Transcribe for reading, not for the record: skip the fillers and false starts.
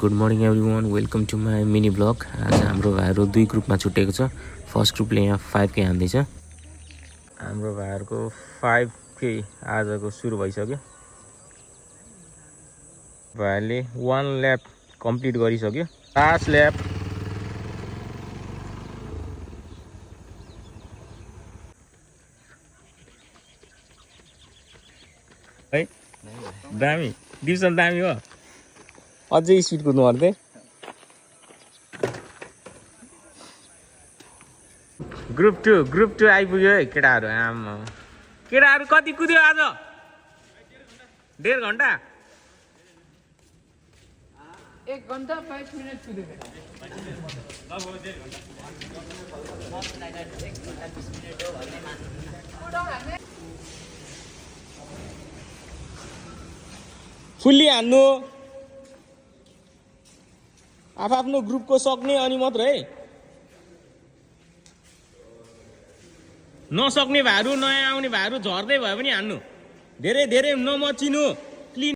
Good morning everyone, welcome to my mini blog. आज हाम्रो भाइहरू 2 ग्रुपमा छुटेको छ। फर्स्ट ग्रुपले यहाँ 5K हान्दैछ। हाम्रो भाइहरूको 5K आजको सुरु भइसक्यो। भाइले 1 ल्याप कम्प्लिट गरिसक्यो। लास्ट ल्याप है, दामी डिभिजन दामी हो। अझै स्पिड कुद्नु पर्दै। ग्रुप 2 आइपुग्यो है केटाहरू। आमा केटाहरू कति कुद्यो आज? 1.5 घन्टा 1 घन्टा 5 मिनट कुद्यो। फुल्ली हान्नु आफ्नो ग्रुपको सक्ने अनि मात्र है। नसक्ने भाइहरू, नयाँ आउने भाइहरू झर्दै भयो पनि हान्नु। धेरै धेरै नमचिनु।